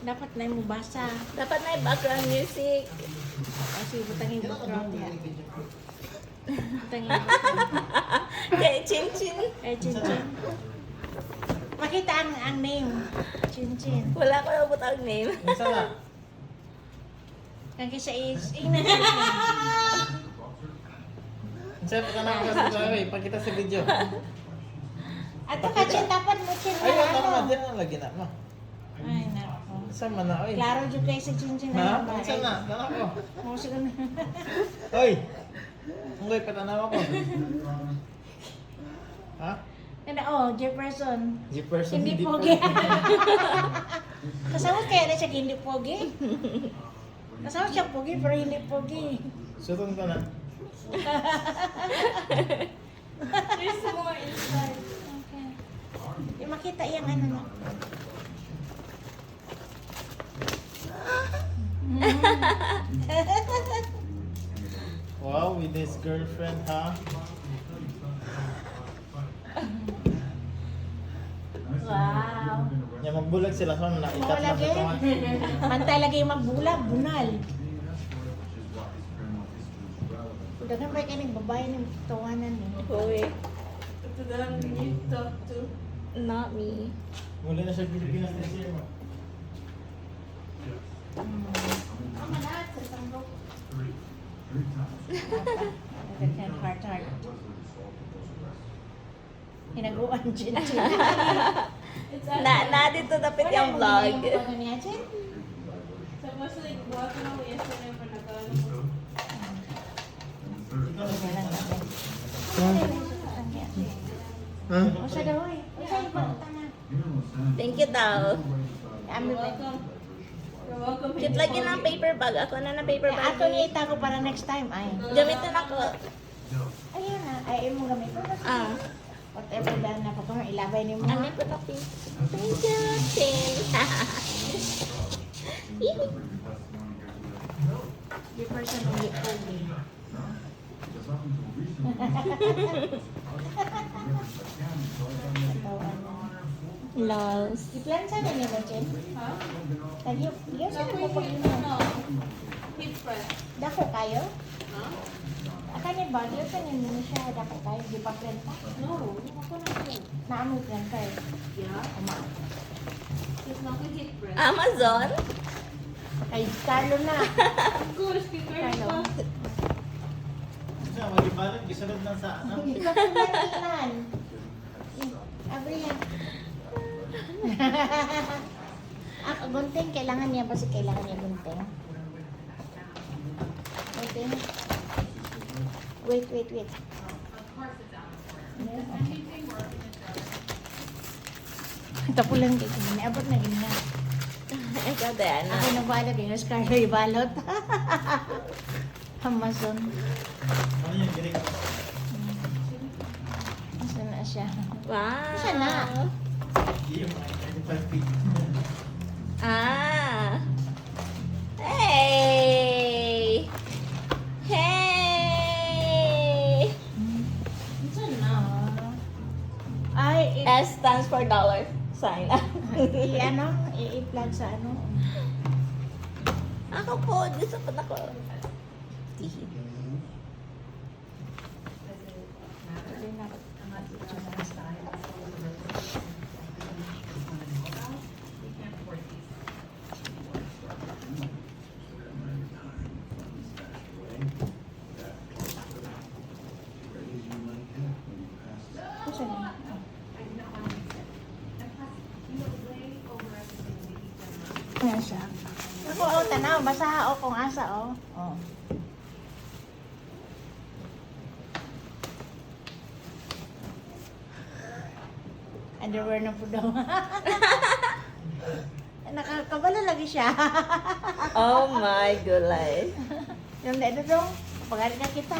Dapat na mo basa. Dapat na yung background music. Kasi butang yung background niya. Butang yung background. Kaya chin-chin. Eh, Chin-Chin. Makita ang name. Chin-Chin. Wala ko na butang name. Minsan na. Kaya siya is, ina. Minsan pa na ako sa sabi. Pagkita sa video. Ato ka, Chin, dapat mo, Chin. Ay, na wala ano. na. Diyan ang lagi na mo. Ay, nako. Minsan man na. Oy. Klaro dyan kayo sa Chin-Chin. Ha? Minsan na. Tanaw ko. Musik na. Oy. Unggoy, patanaw ako. Ha? Kaya, oh, Jefferson. Jefferson Hindi pogi. Kasama kaya na siya hindi pogi. Kasama siya pogi pero hindi pogi. Sutong ka na. There's more inside. Okay. Yung makita yung ano no. Wow, with his girlfriend, ha? Wow. Ya magbulag sila so na ikat na Lagi. ito. Mantay lagi yung magbulag, bunal. Dagan ba kayo babae ng tawanan eh. Uy. Ito na lang you talk to. Not me. Muli na siya Pilipinas na siya mo. Ganyan, hard. Hinaguan, Chin. Na dito dapat yung vlog. So, mas like, walking away yesterday for Nagano. Ha? Masa daw eh. Masa ibang tanga. Thank you daw. Amin You're ba? welcome. You're welcome. Cute lagi ng paper bag. Ako na na paper bag. Ato niya itago para next time. Ay. Gamitin ako. Ayun na. Ay, mo gamit. Ah. Whatever dahil na pa ilabay ni mo. Ano ko na pink? Thank you, Chin. Di person ulit po. Lols. I-plan sa na niya ba, Jen? Ha? Tayo, yun sa Nakuha nagpapag yung mo. ano, hip press. Dako kayo? Ha? Aka ni ba? Yun sa niya siya. Dako kayo. Di pa plan pa? No, ako na yun. Naamoy plan kayo. Yeah? It's not a hip press. Amazon? Ay, Carlo na. Of course, speaker Hello. pa. Sa magibalot gisunod na sa ano. Ikaw po yan. Abri yan. Gunting, kailangan niya kasi kailangan niya gunting. Gunting. Wait. Tapo lang kayo. Abot na ganyan. Ikaw, Diana. Ako na ba lagi yung Scarlo ibalot? Amazon. Ano yung girig? Asa na siya? Wow. Siya na. Yung mga 25 feet. Ah. Hey. Hey. Asa na? Ay, S stands for dollar sign. i-plug sa ano? Ako po, gusto ko na ko. Asa na? Ayan siya. Ako, tanaw, basa kung asa, oh. Underwear na po daw. Nakakabala lagi siya. Oh my gulay. Yung dito dong, pag na kita.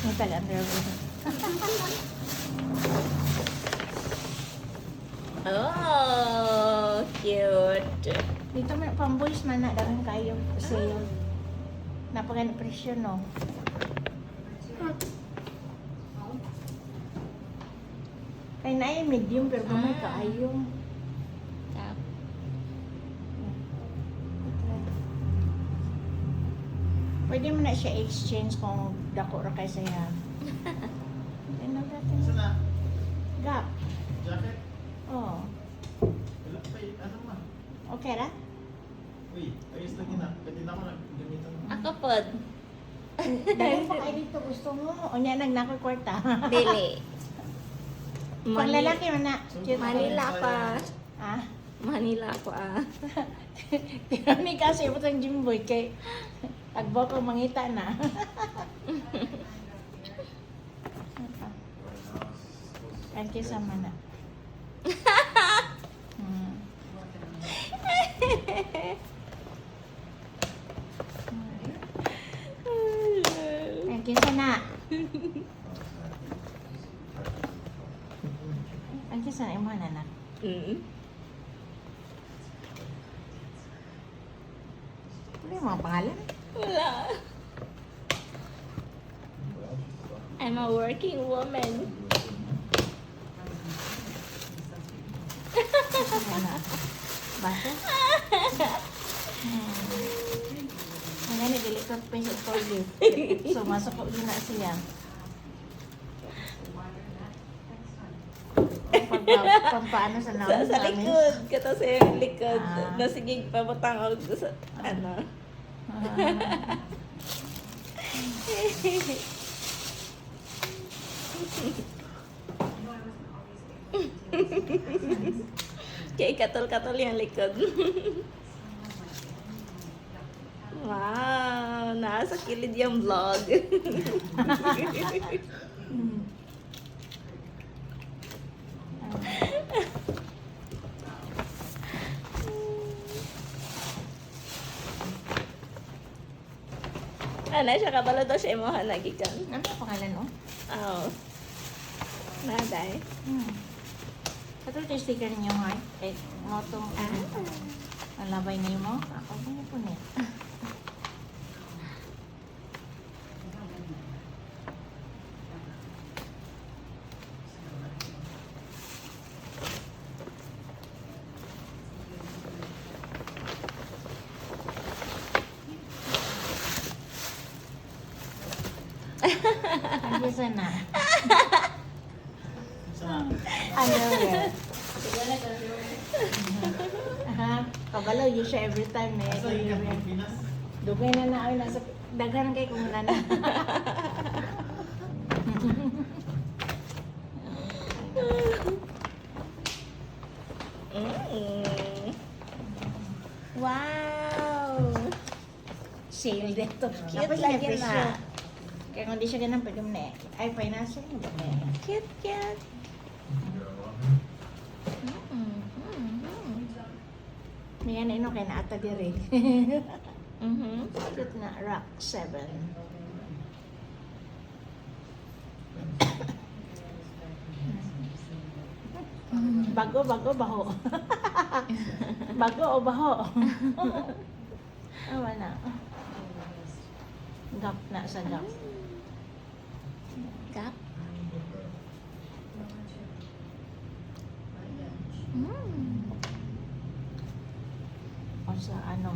Yung underwear. Oh, cute. Dito man, pang-boys man na, dagang kayo sale. Napagan presyo, no? Kaya na ay medium, pero gamay kaayo. Gap. Pwede mo na siya exchange kung dako ra kay saya. Ano natin? Saan na? Gap. Jacket? Oh. Wala pa eh. Ano ma? Okay ra? Uy, ayos lang yun ah. Pwede na ako naggamitan mo. Ako pod. Dahil pa kayo dito gusto mo. O niya nang nakoy kwarta. Dili. Pang lalaki man na. Cute. Manila pa. Ah? Manila ko Pero ni kasi ipot ang Jimboy kay agbo ko mangita na. Ang kisa man na. Hmm. Ang kisa na. Ang kisa na imo na na. Ano yung mga pangalan? Wala. I'm a working woman. Ano? Basa? Ang gani, dili ko peso for you. So, masok ko yun na siya. Pampaano sa naon? Sa likod. Kato sa yung likod. Ah. Nasigig pa butang ako sa ano. Kaya katol-katol yung likod. Wow! Nasa kilid yung vlog. Ano siya kabalo daw siya imuha nagikan. Ano ang pangalan mo? Oh. Naday. Katulad yung sticker ninyo, heart. Eh, motong, ang labay na mo. Ako po niyo po niya. Ang isa na. Saan na? Underwear. Aha. Kabalaw, yun siya every time na Asa yung ka Pilipinas? dugay na na ay nasa daghan kay kung na. Wow! Sale dito. Cute Dapat lagi siya presyo. na. Kaya kung di siya ganun, pwede mo na ay financial mo ba na Cute, cute. May yan ino kay naata diri. Cute na rock 7. Bago, baho. Bago o baho? Ah, wala. Gap na sa gap. Gap. O sa ano?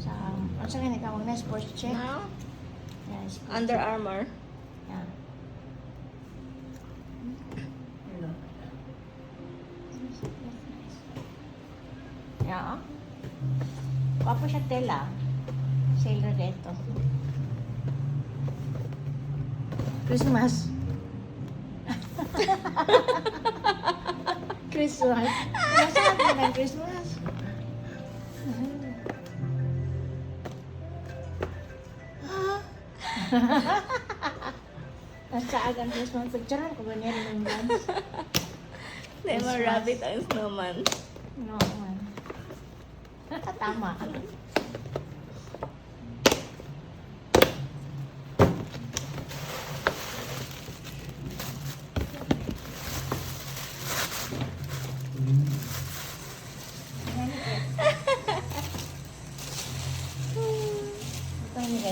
Sa, o sa kanya tawag na sports check? Now, Yeah, sports Under check. Armour. Yeah. Yeah. Papo siya tela. Sale na dito. Christmas. Christmas. Masarap na ng Christmas. Nasa agang Christmas. Pagtsaran ko ba niya rin yung dance? Di mo Christmas. rabbit ang snowman. No, man. Tama.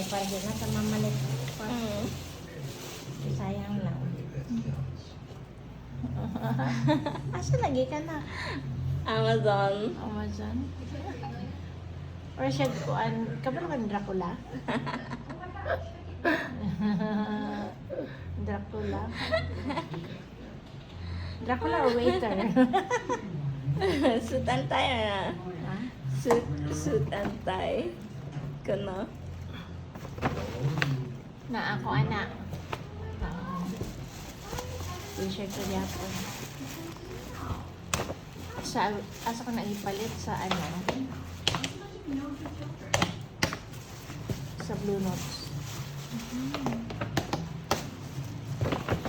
para dyan na sa mamalit. Mm. Sayang lang. Asa lagi ka na? Amazon. Amazon? Or siya kuan, kabalo ka ng Dracula? Dracula? Dracula or waiter? Suit and tie na. Ha? Suit and tie. Kana. Na ako anak. T-shirt ko yapon. Sa asa ko na ipalit sa ano? Sa Blue Notes.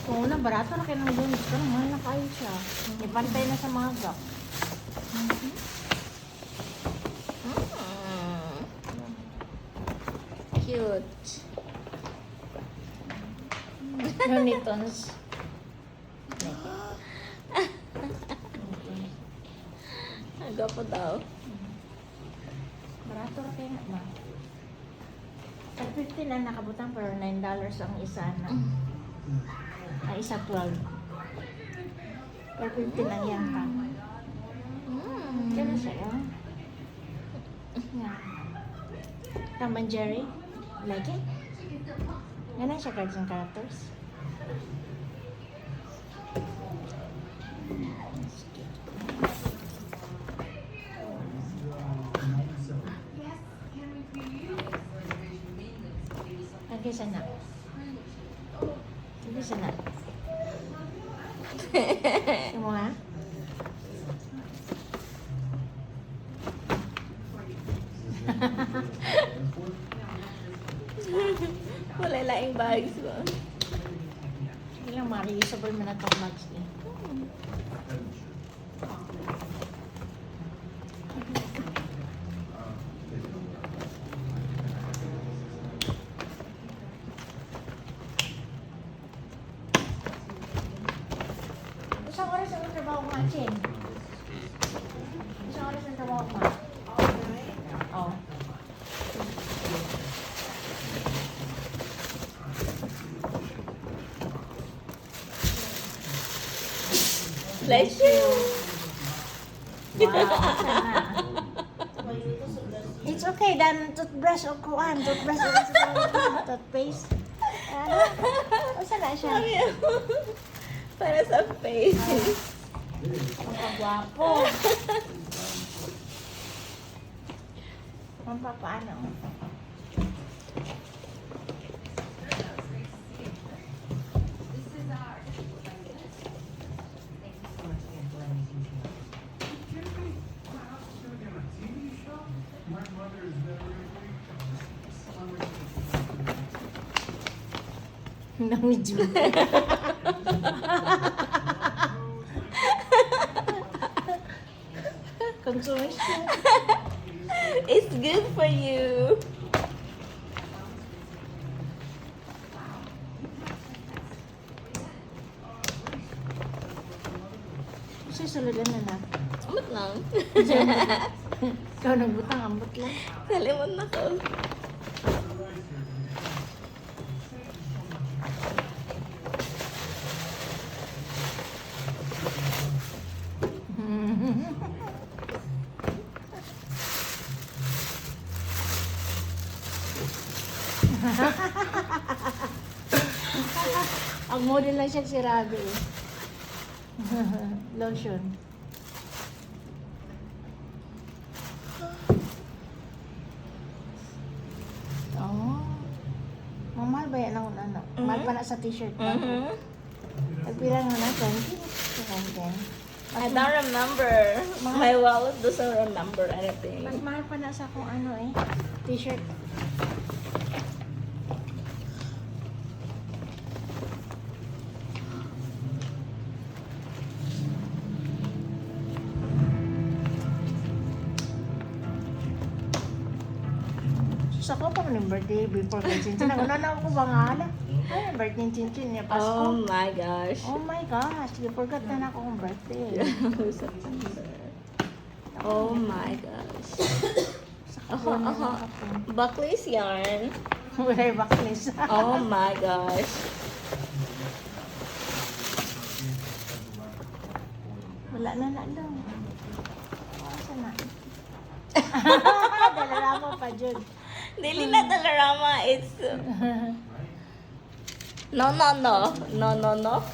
Kung una, barato na kayo ng Blue Notes. Pero mahal na kayo siya. Ipantay na sa mga gap. Cute. Unitons. Agapo daw. Barato na kayo na. Sa 15 na nakabutang pero $9 ang isa na. Ang isa 12. Pero 15 ang yan pa. Kaya siya yun. Yan. Tom and Jerry. Like it? Ganun siya cards and characters. Lagi sana. Lagi sana. Mo ha? Wala laing bags ba? Ilang ma-reusable mo na itong bags niya. Isang oras ang trabaho ko nga, Chin. Isang oras ang trabaho ko nga. Oh. Bless you. Wow, sana. It's okay, dan toothbrush o kuan, toothbrush o toothpaste. Ano? O sana siya? Sabi mo. Para sa face. Ang pagwapo. Ang papaano? Namidyo. Consumption. It's good for you. Kasi suludan na na. Amot lang. Ikaw nagbutang, ambot lang. Nalimot na ko. Ang model lang siya si Rabi. Lotion. Oh. Mamahal ba yan ang ano? Mahal pa na sa t-shirt mo. Nagbilang mo na 20? 20. I don't remember. My wallet doesn't remember anything. Mas mahal pa na sa kung ano eh. T-shirt. Sa ko pa ng birthday before kay Chinchin. Ako na ako bangala. Ay, birthday ni Chinchin niya. Pasko. Oh my gosh. Oh my gosh. You forgot na ako kung birthday. September. Oh my gosh. Sa kapon na Aha. kapon. Buckley's yarn. Wala yung backlist. Oh my gosh. Wala na daw. Saan na? Dalala mo pa, Jud. Dili na talarama. It's... No, no, no. No, no, no.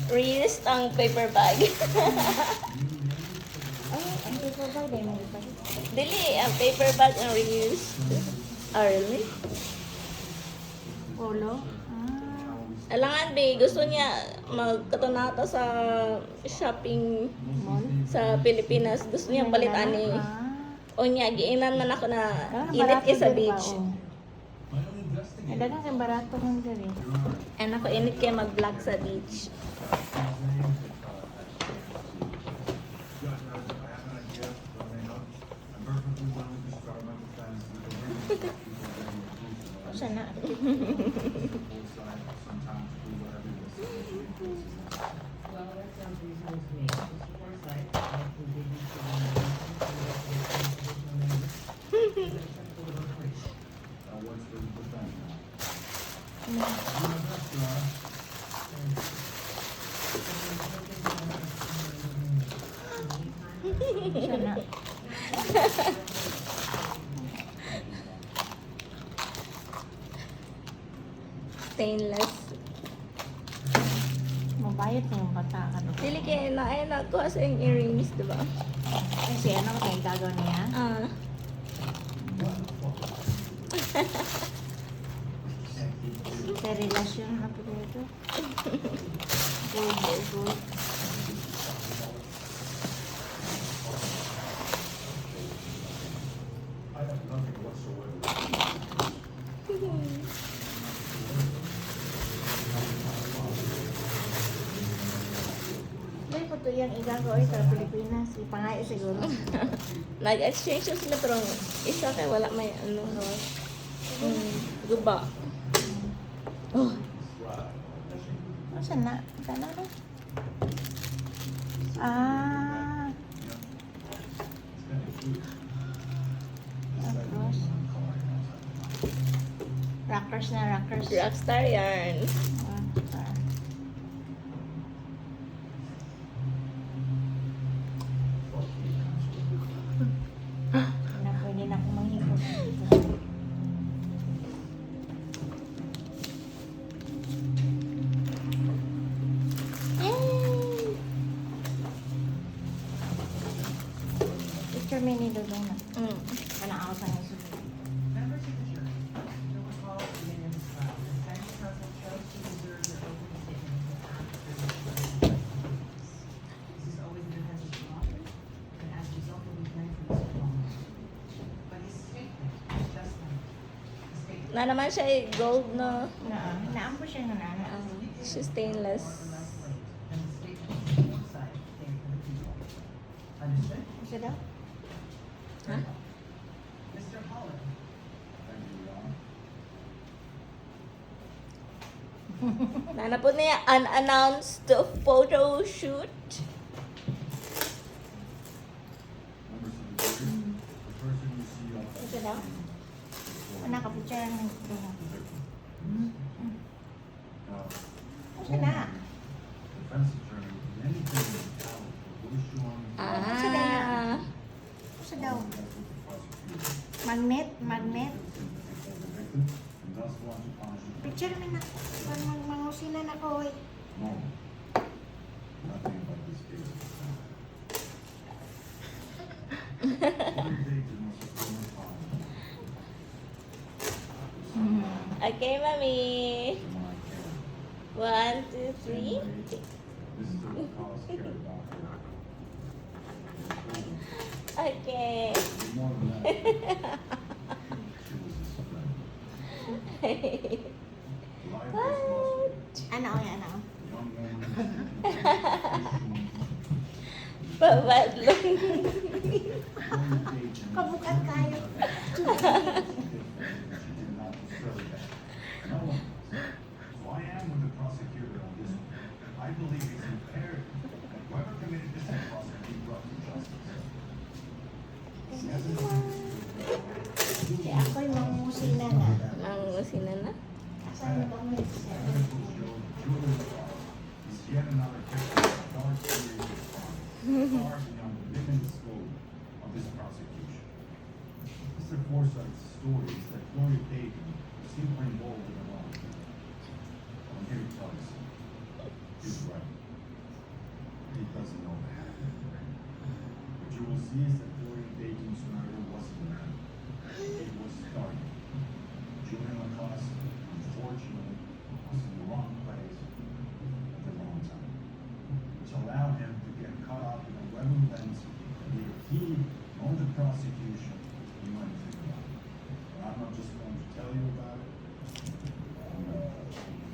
Reused ang paper bag. Ay, ang paper bag, dahil mo pa. Dili, ang paper bag ang reused. Oh, really? Polo? Alangan, be. Gusto niya magkatunata sa shopping Mall? sa Pilipinas. Gusto niya palit ani. O niya, giinan man ako na init kay sa beach. Ay, dagang kay barato mong diri. And ako init kay mag-vlog sa beach. Saan na? Saan na? Stainless. Mabayad na yung bata ka doon. Dili kay na ay nagkuha sa yung earrings, di ba? Ay, si ano kay gagaw niya? Ah. Sa relasyon na po dito. Good. Dahil po ito yung igagaw ay sa Pilipinas. Ipangay siguro. Nag-exchange siya sila pero isa kay wala may ano. Guba. Oh. Saan na? Saan na? Ah. Tapos. Rockers na rockers. Rockstar yarn. Ah. Na pwede na akong manghipot. Picture me ni Dudong na. Mm. Kana ako sa nasusunod. Na naman siya eh, gold no. Naampo siya nga na. Siya stainless. Isa daw? Ha? Nana po niya unannounced photo shoot. Isa daw? Nakapicture ng Dudong. Isa na. Ah. Isa daw? Magnet? Picture me na. Mangusinan ako eh. Okay, mommy. 1, 2, 3. Okay. Ano? Pabadlong. Kabukat kayo. Kaya ako'y mangusinan na. Ang si Nana. Asan mo ba mo yung Articles show Julian Clark is yet another victim of a dark series of crimes, far beyond the written scope of this prosecution. Mr. Forsythe's story is that Gloria Dayton was simply involved in a wrong. I'm here to tell you something. He's right. He doesn't know that. What you will see is that Gloria Dayton's murder wasn't random. It was started. Julian Lacoste, unfortunately, was in the wrong place at the wrong time, which allowed him to get caught up in a web of events that neither he nor the prosecution knew anything about. But I'm not just going to tell you about it. I'm going to touch you.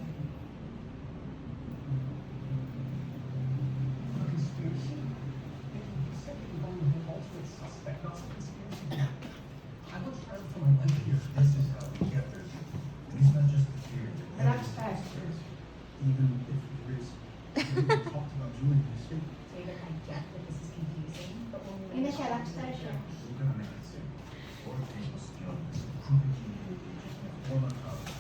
A conspiracy? You said you were going to have ultimate suspect, not a conspiracy. I worked hard for my life here. This is how we get there. And it's not just the fear. Relax fast. Even if there is, we talked about doing this. David, I get that this is confusing, but when we Hindi na siya, rockstar siya. We're gonna make it simple. Four tables, Jones, proving he knew the agent, former colleague,